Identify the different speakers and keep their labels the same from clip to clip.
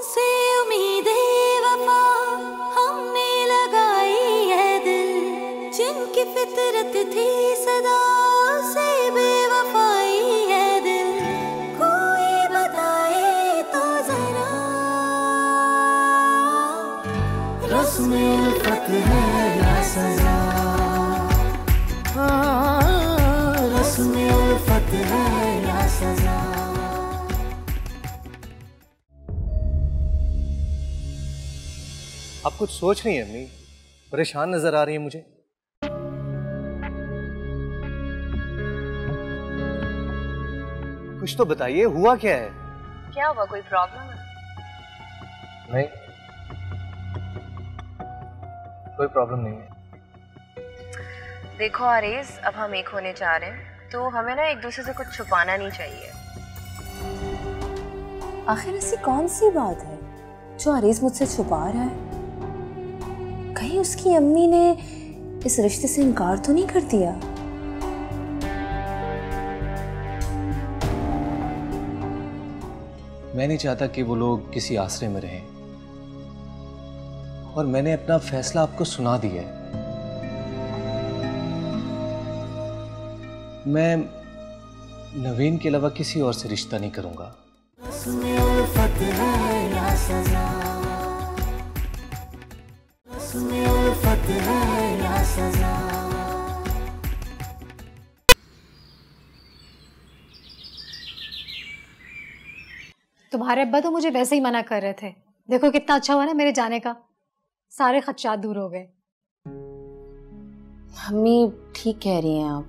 Speaker 1: उनसे उम्मीदें वफा हमने लगाई है दिल, जिनकी फितरत थी सदा से बेवफाई है दिल। कोई बताए तो जरा रस्म उल्फत है या सजा, रस्म उल्फत है या सजा।
Speaker 2: आप कुछ सोच रही हैं अम्मी? परेशान नजर आ रही है मुझे। कुछ तो बताइए, हुआ क्या है?
Speaker 3: क्या हुआ, कोई प्रॉब्लम है?
Speaker 2: नहीं, कोई प्रॉब्लम नहीं है।
Speaker 3: देखो आरेज, अब हम एक होने जा रहे हैं तो हमें ना एक दूसरे से कुछ छुपाना नहीं चाहिए।
Speaker 4: आखिर ऐसी कौन सी बात है जो आरेज मुझसे छुपा रहा है? कहीं उसकी अम्मी ने इस रिश्ते से इनकार तो नहीं कर दिया?
Speaker 2: मैं नहीं चाहता कि वो लोग किसी आसरे में रहें, और मैंने अपना फैसला आपको सुना दिया है। मैं नवीन के अलावा किसी और से रिश्ता नहीं करूंगा।
Speaker 5: तुम्हारे अब्बा तो मुझे वैसे ही मना कर रहे थे। देखो कितना अच्छा हुआ ना मेरे जाने का, सारे खदशात दूर हो गए।
Speaker 4: मम्मी ठीक कह रही हैं आप।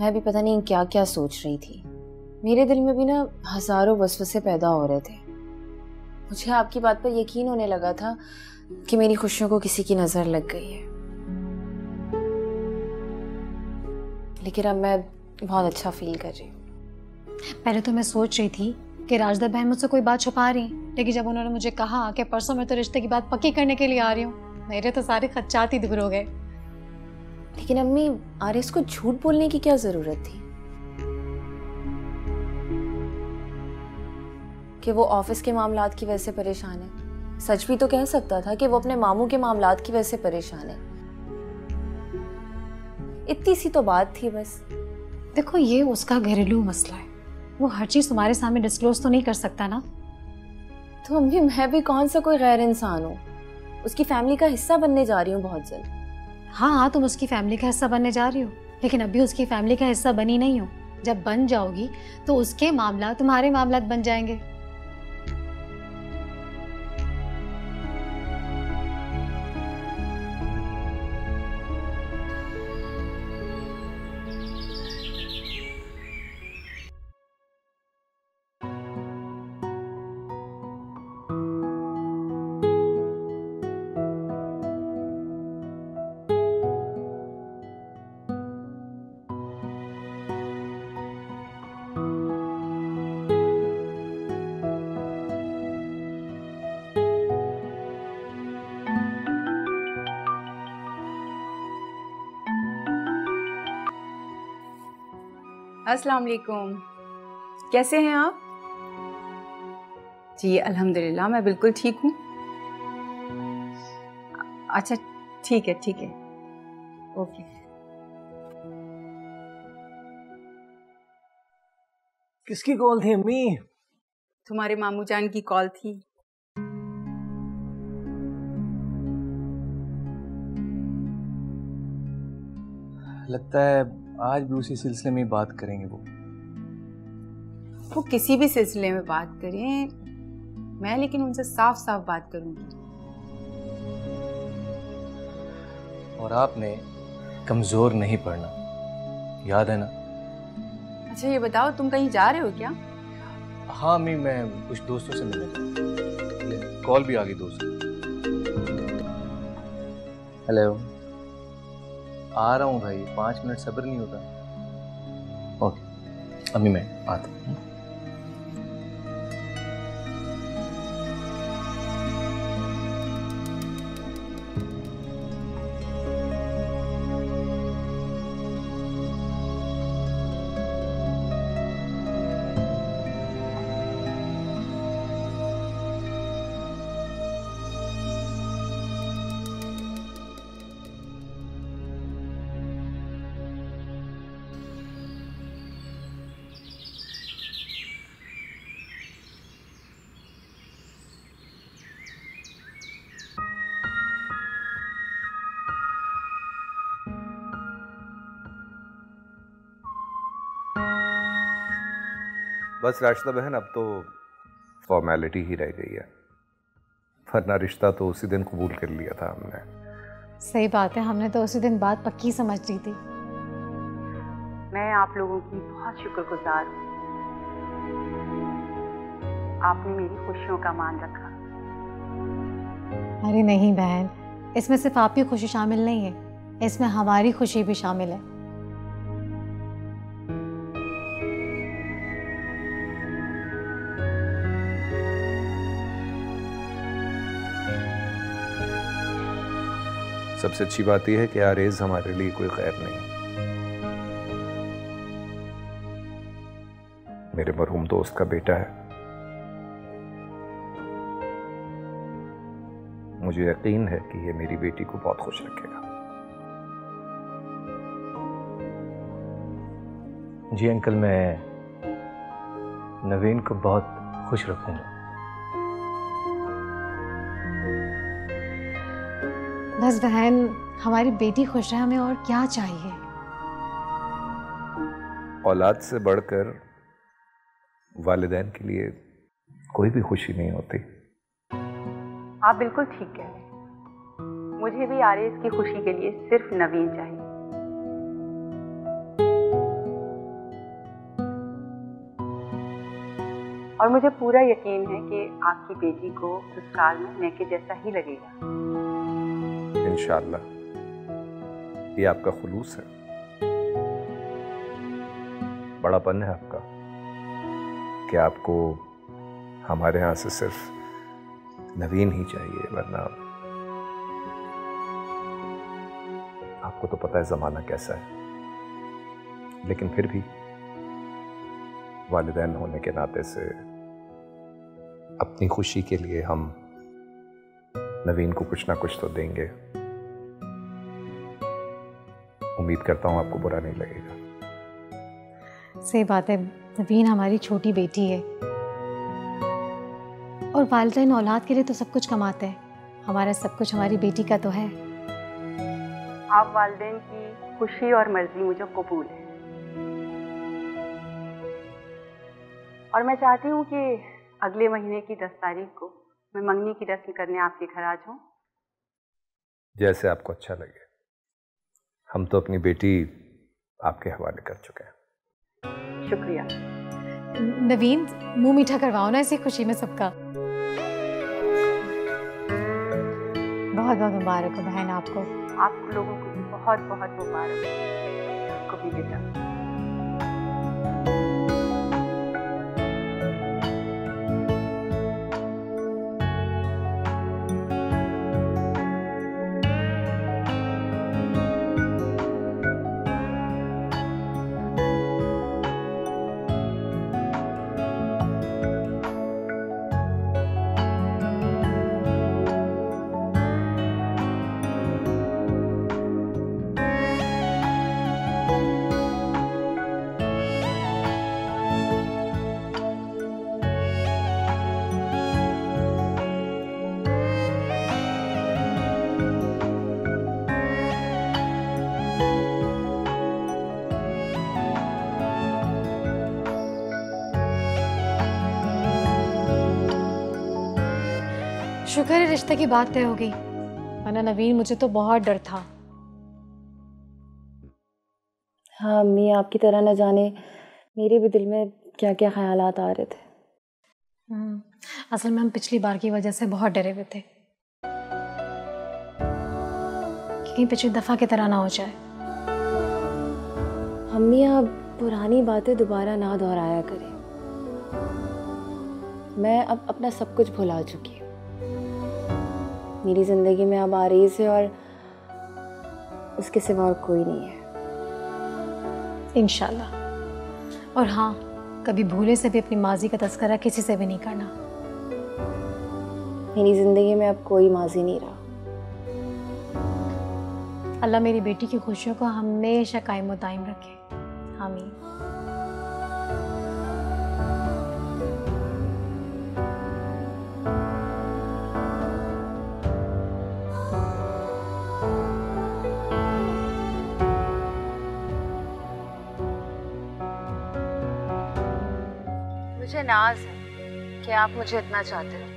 Speaker 4: मैं भी पता नहीं क्या क्या सोच रही थी। मेरे दिल में भी ना हजारों वसवसे पैदा हो रहे थे। मुझे आपकी बात पर यकीन होने लगा था कि मेरी खुशियों को किसी की नजर लग गई है, लेकिन अब मैं बहुत अच्छा फील कर रही हूँ।
Speaker 5: पहले तो मैं सोच रही थी कि राजदा बहन मुझसे कोई बात छुपा रही, लेकिन जब उन्होंने मुझे कहा कि परसों मैं तो रिश्ते की बात पक्की करने के लिए आ रही हूँ, मेरे तो सारे खदशात ही दूर हो गए।
Speaker 4: लेकिन अम्मी, आरिस को झूठ बोलने की क्या जरूरत थी कि वो ऑफिस के मामलात की वजह से परेशान है? सच भी तो कह सकता था कि वो अपने मामू के मामलात की वजह से परेशान है। इतनी सी तो बात थी बस।
Speaker 5: देखो ये उसका घरेलू मसला है, वो हर चीज तुम्हारे सामने डिस्क्लोज तो नहीं कर सकता ना।
Speaker 4: तो अम्मी, मैं भी कौन सा कोई गैर इंसान हूँ? उसकी फैमिली का हिस्सा बनने जा रही हूँ बहुत जल्द।
Speaker 5: हाँ, तुम उसकी फैमिली का हिस्सा बनने जा रही हो, लेकिन अभी उसकी फैमिली का हिस्सा बनी नहीं हो। जब बन जाओगी तो उसके मामला तुम्हारे मामला बन जाएंगे।
Speaker 6: अस्सलाम वालेकुम, कैसे हैं आप? जी अल्हम्दुलिल्लाह, मैं बिल्कुल ठीक हूँ। अच्छा ठीक है ओके।
Speaker 2: किसकी कॉल थी अम्मी?
Speaker 6: तुम्हारे मामू जान की कॉल थी।
Speaker 2: लगता है आज भी उसी सिलसिले में बात करेंगे
Speaker 6: वो किसी भी सिलसिले में बात करें, मैं लेकिन उनसे साफ साफ बात करूंगी।
Speaker 2: और आपने कमजोर नहीं पड़ना, याद है ना?
Speaker 6: अच्छा ये बताओ, तुम कहीं जा रहे हो क्या?
Speaker 2: हाँ अम्मी, मैं कुछ दोस्तों से मिलने जा, कॉल भी आ गई दोस्त। हेलो, आ रहा हूँ भाई, 5 मिनट सब्र नहीं होता। ओके अम्मी, मैं आता हूँ।
Speaker 7: बस राशिदा बहन, अब तो फॉर्मेलिटी ही रह गई है, वरना रिश्ता तो उसी दिन कबूल कर लिया था हमने।
Speaker 5: सही बात है, हमने तो उसी दिन बात पक्की समझ ली थी।
Speaker 6: मैं आप लोगों की बहुत शुक्रगुजार हूँ। आपने मेरी खुशियों का मान रखा।
Speaker 5: अरे नहीं बहन, इसमें सिर्फ आपकी खुशी शामिल नहीं है, इसमें हमारी खुशी भी शामिल है।
Speaker 7: सबसे अच्छी बात यह है कि आरेज हमारे लिए कोई खैर नहीं। मेरे मरहूम दोस्त का बेटा है। मुझे यकीन है कि ये मेरी बेटी को बहुत खुश रखेगा।
Speaker 2: जी अंकल, मैं नवीन को बहुत खुश रखूंगा।
Speaker 5: बस बहन, हमारी बेटी खुश है, हमें और क्या चाहिए।
Speaker 7: औलाद से बढ़कर वालिदैन के लिए कोई भी खुशी नहीं होती।
Speaker 6: आप बिल्कुल ठीक कह रहे हैं। मुझे भी आरेज की खुशी के लिए सिर्फ नवीन चाहिए। और मुझे पूरा यकीन है कि आपकी बेटी को ससुराल में मैके जैसा ही लगेगा।
Speaker 7: इंशाअल्लाह। ये आपका खुलूस है, बड़ापन है आपका कि आपको हमारे यहाँ से सिर्फ नवीन ही चाहिए, वरना आपको तो पता है ज़माना कैसा है। लेकिन फिर भी वालिदैन होने के नाते से अपनी खुशी के लिए हम नवीन को कुछ ना कुछ तो देंगे। उम्मीद करता हूं आपको बुरा नहीं लगेगा।
Speaker 5: सही बात है, नवीन हमारी छोटी बेटी है और वालिदैन औलाद के लिए तो सब कुछ कमाते हैं। हमारा सब कुछ हमारी बेटी का तो है।
Speaker 6: आप वालिदैन की खुशी और मर्जी मुझे कबूल है। और मैं चाहती हूँ कि अगले महीने की 10 तारीख को मैं मंगनी की रस्म करने आपके घर आ जाऊँ।
Speaker 7: जैसे आपको अच्छा लगे। हम तो अपनी बेटी आपके हवाले कर चुके हैं।
Speaker 6: शुक्रिया।
Speaker 5: नवीन, मुंह मीठा करवाओ ना इसी खुशी में सबका। बहुत बहुत मुबारक हो बहन आपको।
Speaker 6: आप लोगों को भी बहुत बहुत मुबारक हो। आपको भी बेटा।
Speaker 5: शुक्र है रिश्ते की बात तय हो गई, वरना नवीन मुझे तो बहुत डर था।
Speaker 4: हाँ अम्मी, आपकी तरह न जाने मेरे भी दिल में क्या क्या ख्यालात आ रहे थे।
Speaker 5: असल में हम पिछली बार की वजह से बहुत डरे हुए थे, कहीं पिछली दफा की तरह ना हो जाए।
Speaker 4: अम्मी, आप पुरानी बातें दोबारा ना दोहराया करें। मैं अब अपना सब कुछ भुला चुकी हूँ। मेरी ज़िंदगी में अब आरेज़ है और उसके सिवा और कोई नहीं है।
Speaker 5: इंशाल्लाह। और हाँ, कभी भूले से भी अपनी माजी का तस्करा किसी से भी नहीं करना।
Speaker 4: मेरी ज़िंदगी में अब कोई माजी नहीं रहा।
Speaker 5: अल्लाह मेरी बेटी की खुशियों को हमेशा कायम व दायम रखे। आमीन।
Speaker 3: नाज है कि आप मुझे इतना चाहते हो,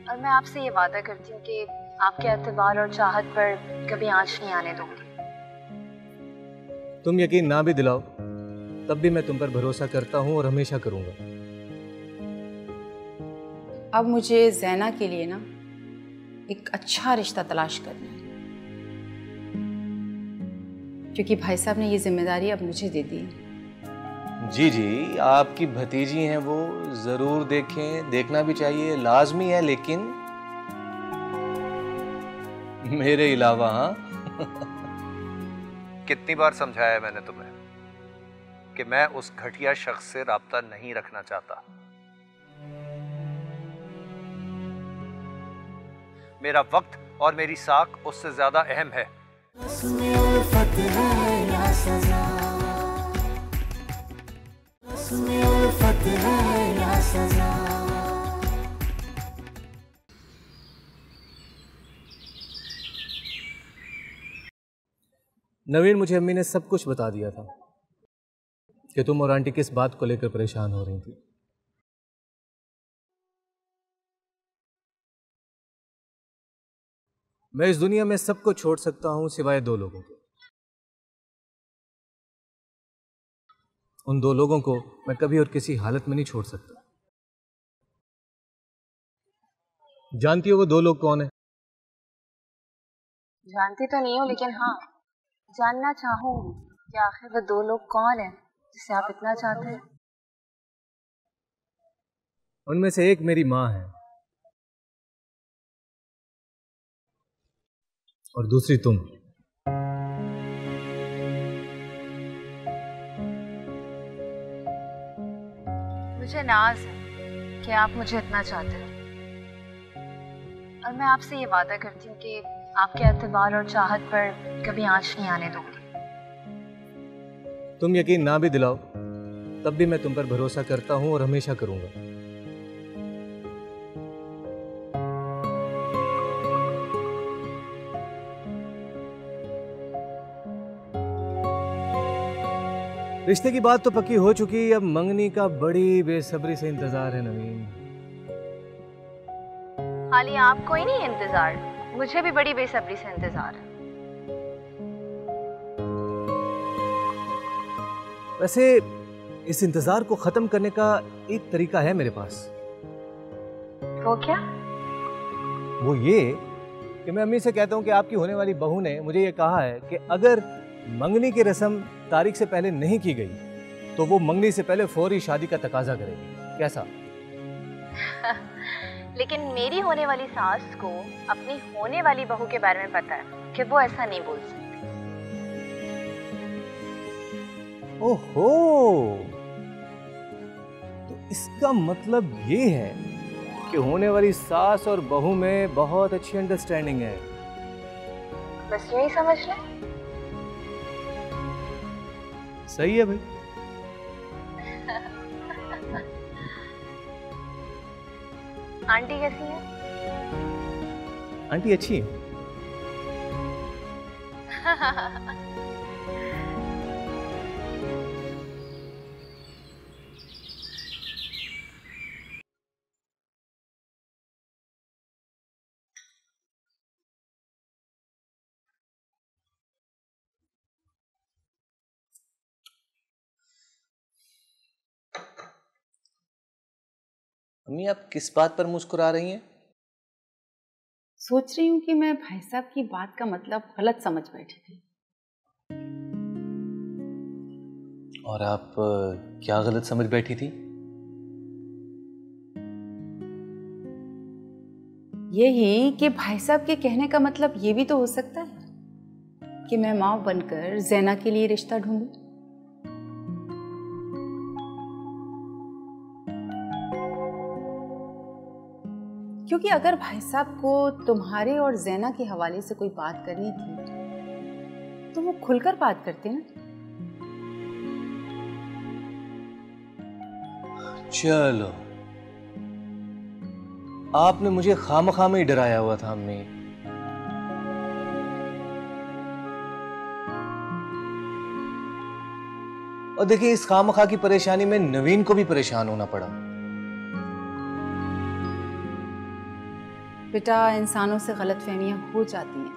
Speaker 3: और मैं आपसे ये वादा करती हूँ कि आपके एतबार और चाहत पर कभी आंच नहीं आने दूंगी।
Speaker 2: तुम यकीन ना भी दिलाओ तब भी मैं तुम पर भरोसा करता हूँ और हमेशा करूंगा।
Speaker 6: अब मुझे ज़ैना के लिए ना एक अच्छा रिश्ता तलाश करना है, क्योंकि भाई साहब ने ये जिम्मेदारी अब मुझे दे दी है।
Speaker 2: जी जी, आपकी भतीजी हैं वो, जरूर देखें, देखना भी चाहिए, लाजमी है, लेकिन मेरे अलावा। हाँ
Speaker 7: कितनी बार समझाया है मैंने तुम्हें कि मैं उस घटिया शख्स से राब्ता नहीं रखना चाहता। मेरा वक्त और मेरी साख उससे ज्यादा अहम है।
Speaker 1: रस्म उल्फत है या सजा, रस्म उल्फत है या सजा।
Speaker 2: नवीन, मुझे अम्मी ने सब कुछ बता दिया था कि तुम और आंटी किस बात को लेकर परेशान हो रही थी। मैं इस दुनिया में सबको छोड़ सकता हूं सिवाय 2 लोगों के। उन 2 लोगों को मैं कभी और किसी हालत में नहीं छोड़ सकता। जानती हो वो 2 लोग कौन है?
Speaker 3: जानती तो नहीं हूँ, लेकिन हाँ, जानना चाहूंगी कि आखिर वो 2 लोग कौन है जिसे आप इतना चाहते हैं।
Speaker 2: उनमें से एक मेरी माँ है और दूसरी तुम।
Speaker 3: मुझे नाज है कि आप मुझे इतना चाहते हो, और मैं आपसे ये वादा करती हूँ कि आपके एतबार और चाहत पर कभी आंच नहीं आने दूंगी।
Speaker 2: तुम यकीन ना भी दिलाओ तब भी मैं तुम पर भरोसा करता हूं और हमेशा करूंगा। रिश्ते की बात तो पक्की हो चुकी, अब मंगनी का बड़ी बेसब्री से इंतजार है नवीन।
Speaker 3: खाली आपको ही नहीं इंतजार, मुझे भी बड़ी बेसब्री से इंतजार है।
Speaker 2: वैसे इस इंतजार को खत्म करने का एक तरीका है मेरे पास।
Speaker 3: वो क्या?
Speaker 2: वो ये कि मैं अम्मी से कहता हूँ कि आपकी होने वाली बहू ने मुझे ये कहा है कि अगर मंगनी की रस्म तारीख से पहले नहीं की गई तो वो मंगनी से पहले फौरी शादी का तकाजा करेगी। कैसा?
Speaker 3: लेकिन मेरी होने वाली सास को अपनी होने वाली बहू के बारे में पता है कि वो ऐसा नहीं बोल सकती।
Speaker 2: ओहो, तो इसका मतलब ये है कि होने वाली सास और बहू में बहुत अच्छी अंडरस्टैंडिंग है।
Speaker 3: बस यूं ही समझ लें।
Speaker 2: सही है भाई।
Speaker 3: आंटी कैसी है?
Speaker 2: आंटी अच्छी है। अम्मी, आप किस बात पर मुस्कुरा रही हैं?
Speaker 6: सोच रही हूँ कि मैं भाई साहब की बात का मतलब गलत समझ बैठी थी।
Speaker 2: और आप क्या गलत समझ बैठी थी?
Speaker 6: यही कि भाई साहब के कहने का मतलब ये भी तो हो सकता है कि मैं माँ बनकर ज़ैना के लिए रिश्ता ढूंढूं। क्योंकि अगर भाई साहब को तुम्हारे और ज़ैना के हवाले से कोई बात करनी थी तो वो खुलकर बात करते ना।
Speaker 2: चलो, आपने मुझे खामखा में ही डराया हुआ था अम्मी। और देखिए इस खामखा की परेशानी में नवीन को भी परेशान होना पड़ा।
Speaker 6: बेटा, इंसानों से गलतफहमियां हो जाती हैं।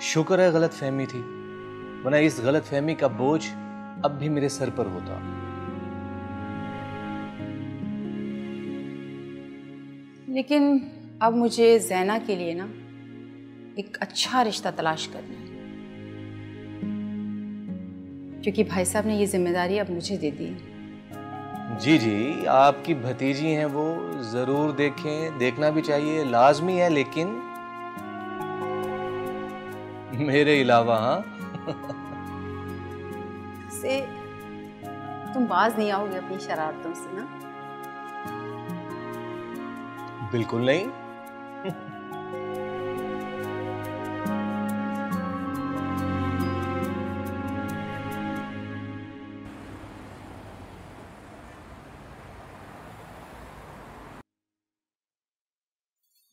Speaker 2: शुक्र है गलतफहमी थी, वरना इस गलतफहमी का बोझ अब भी मेरे सर पर होता।
Speaker 6: लेकिन अब मुझे ज़ैना के लिए ना एक अच्छा रिश्ता तलाश करना है, क्योंकि भाई साहब ने ये जिम्मेदारी अब मुझे दे दी है।
Speaker 2: जी जी, आपकी भतीजी हैं वो, जरूर देखें, देखना भी चाहिए, लाजमी है, लेकिन मेरे अलावा। हाँ
Speaker 6: से तुम बाज नहीं आओगे अपनी शरारतों से ना?
Speaker 2: बिल्कुल नहीं।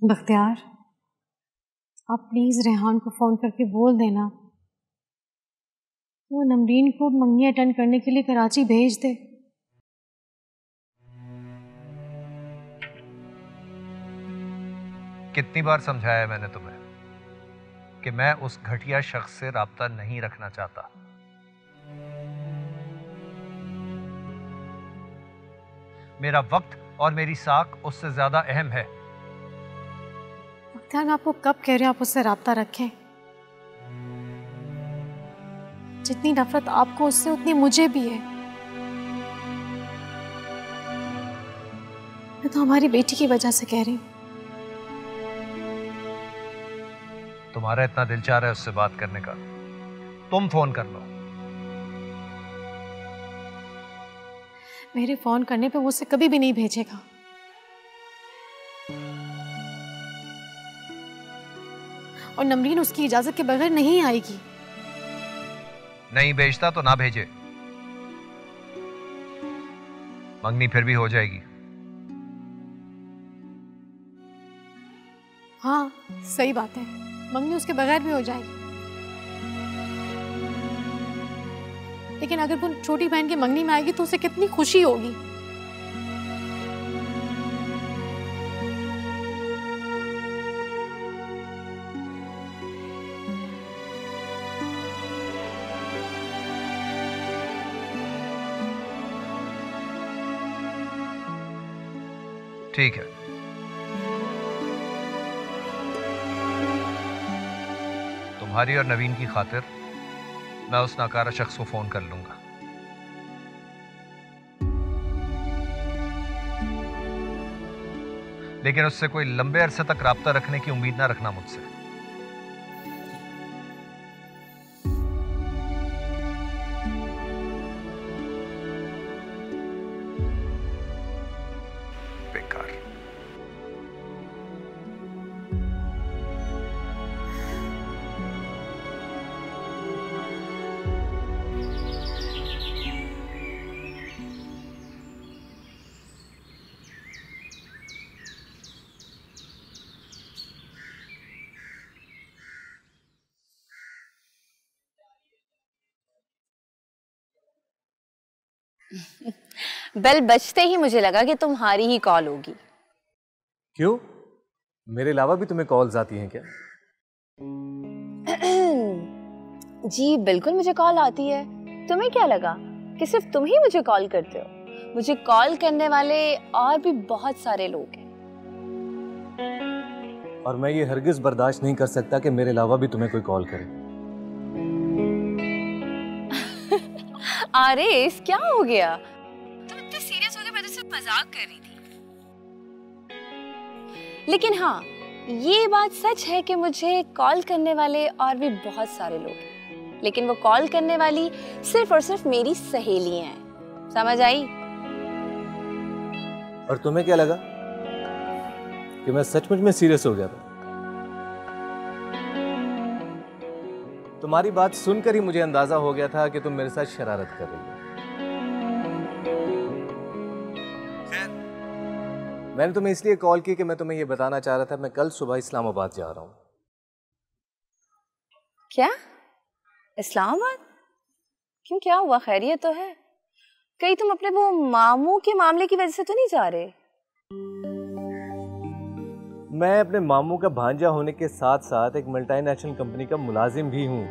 Speaker 5: बख्तियार, आप प्लीज रेहान को फोन करके बोल देना वो नमरीन को मंगनी अटेंड करने के लिए कराची भेज दे।
Speaker 7: कितनी बार समझाया है मैंने तुम्हें कि मैं उस घटिया शख्स से राब्ता नहीं रखना चाहता। मेरा वक्त और मेरी साख उससे ज्यादा अहम है।
Speaker 5: बख्तियार, मैं आपको कब कह रही हूँ आप उससे राब्ता रखें? जितनी नफरत आपको उससे उतनी मुझे भी है। मैं तो हमारी बेटी की वजह से कह रही हूँ।
Speaker 7: तुम्हारा इतना दिल चाह रहा है उससे बात करने का, तुम फोन कर लो।
Speaker 5: मेरे फोन करने पे वो उसे कभी भी नहीं भेजेगा। और नमरीन उसकी इजाजत के बगैर नहीं आएगी।
Speaker 7: नहीं भेजता तो ना भेजे, मंगनी फिर भी हो जाएगी।
Speaker 5: हाँ सही बात है, मंगनी उसके बगैर भी हो जाएगी। लेकिन अगर वो छोटी बहन की मंगनी में आएगी तो उसे कितनी खुशी होगी।
Speaker 7: ठीक है, तुम्हारी और नवीन की खातिर मैं उस नाकारा शख्स को फोन कर लूंगा। लेकिन उससे कोई लंबे अरसे तक राब्ता रखने की उम्मीद ना रखना मुझसे। बेकार।
Speaker 4: बेल बजते ही मुझे लगा कि तुम्हारी ही कॉल होगी।
Speaker 2: क्यों, मेरे अलावा भी तुम्हें कॉल्स आती हैं क्या?
Speaker 4: जी बिल्कुल मुझे कॉल आती है। तुम्हें क्या लगा कि सिर्फ तुम ही मुझे कॉल करते हो? मुझे कॉल करने वाले और भी बहुत सारे लोग हैं।
Speaker 2: और मैं ये हरगिज बर्दाश्त नहीं कर सकता कि मेरे अलावा भी तुम्हें कोई कॉल करे।
Speaker 4: आरिस क्या हो गया? तुम इतने सीरियस हो गए? मैं तो सिर्फ मजाक कर रही थी। लेकिन हाँ, ये बात सच है कि मुझे कॉल करने वाले और भी बहुत सारे लोग हैं, लेकिन वो कॉल करने वाली सिर्फ और सिर्फ मेरी सहेलियां हैं। समझ आई?
Speaker 2: और तुम्हें क्या लगा कि मैं सचमुच में सीरियस हो गया था? तुम्हारी बात सुनकर ही मुझे अंदाजा हो गया था कि तुम मेरे साथ शरारत कर रही हो। मैंने तुम्हें इसलिए कॉल की कि मैं तुम्हें यह बताना चाह रहा था मैं कल सुबह इस्लामाबाद जा रहा हूं।
Speaker 4: क्या? इस्लामाबाद? क्यों, क्या हुआ? खैरियत तो है? कहीं तुम अपने वो मामू के मामले की वजह से तो नहीं जा रहे?
Speaker 2: मैं अपने मामू का भांजा होने के साथ साथ एक मल्टीनेशनल कंपनी का मुलाजिम भी हूँ।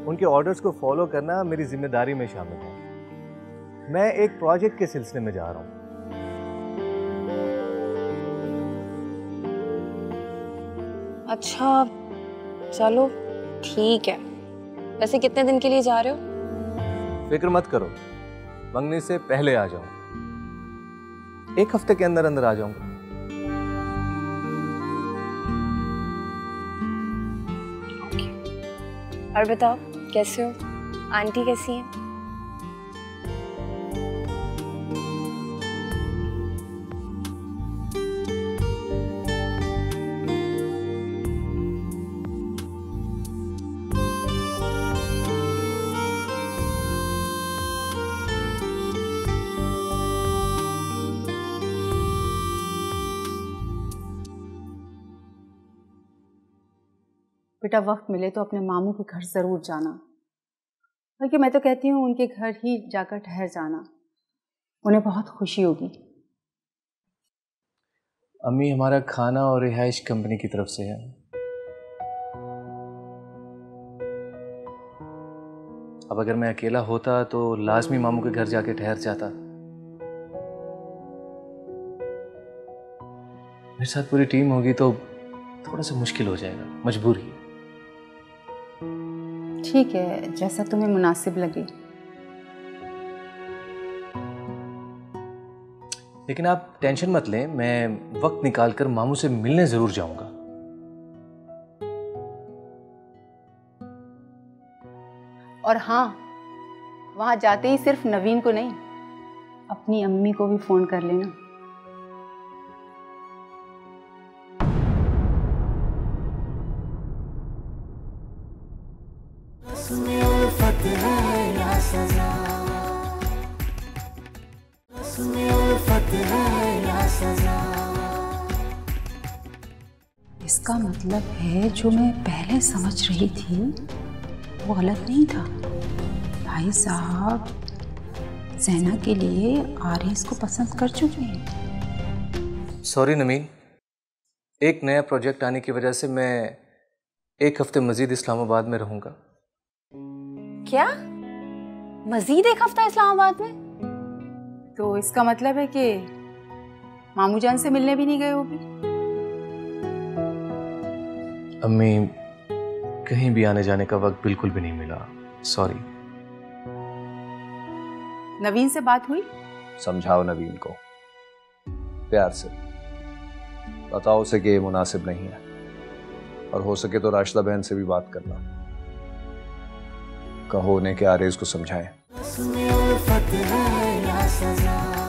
Speaker 2: उनके ऑर्डर्स को फॉलो करना मेरी जिम्मेदारी में शामिल है। मैं एक प्रोजेक्ट के सिलसिले में जा रहा हूँ।
Speaker 4: अच्छा, चलो ठीक है। वैसे कितने दिन के लिए जा रहे हो?
Speaker 2: फिक्र मत करो, मंगनी से पहले आ जाऊँ। 1 हफ्ते के अंदर अंदर आ जाऊंगा।
Speaker 4: और बताओ, कैसे हो? आंटी कैसी हैं?
Speaker 6: बेटा वक्त मिले तो अपने मामू के घर ज़रूर जाना, बल्कि मैं तो कहती हूँ उनके घर ही जाकर ठहर जाना, उन्हें बहुत खुशी होगी।
Speaker 2: अम्मी, हमारा खाना और रिहाइश कंपनी की तरफ से है। अब अगर मैं अकेला होता तो लाजमी मामू के घर जाके ठहर जाता। मेरे साथ पूरी टीम होगी तो थोड़ा सा मुश्किल हो जाएगा, मजबूरी।
Speaker 6: ठीक है, जैसा तुम्हें मुनासिब लगे।
Speaker 2: लेकिन आप टेंशन मत लें, मैं वक्त निकालकर मामू से मिलने जरूर जाऊंगा।
Speaker 6: और हाँ, वहां जाते ही सिर्फ नवीन को नहीं, अपनी अम्मी को भी फोन कर लेना।
Speaker 1: उल्फत है या सजा, उल्फत है या सजा।
Speaker 6: इसका मतलब है जो मैं पहले समझ रही थी वो गलत नहीं था। भाई साहब ज़ैना के लिए आरिस को पसंद कर चुके हैं।
Speaker 2: सॉरी नमीन, एक नया प्रोजेक्ट आने की वजह से मैं 1 हफ्ते मजीद इस्लामाबाद में रहूंगा।
Speaker 4: क्या? मजीद 1 हफ्ता इस्लामाबाद में?
Speaker 6: तो इसका मतलब है कि मामू जान से मिलने भी नहीं गए होगे?
Speaker 2: अम्मी, कहीं भी आने जाने का वक्त बिल्कुल भी नहीं मिला, सॉरी।
Speaker 6: नवीन से बात हुई?
Speaker 7: समझाओ नवीन को प्यार से, बताओ उसे कि ये मुनासिब नहीं है, और हो सके तो राशिदा बहन से भी बात करना। कहो उन्हें कि आरिस को समझाएं।
Speaker 1: उल्फत है या सजा।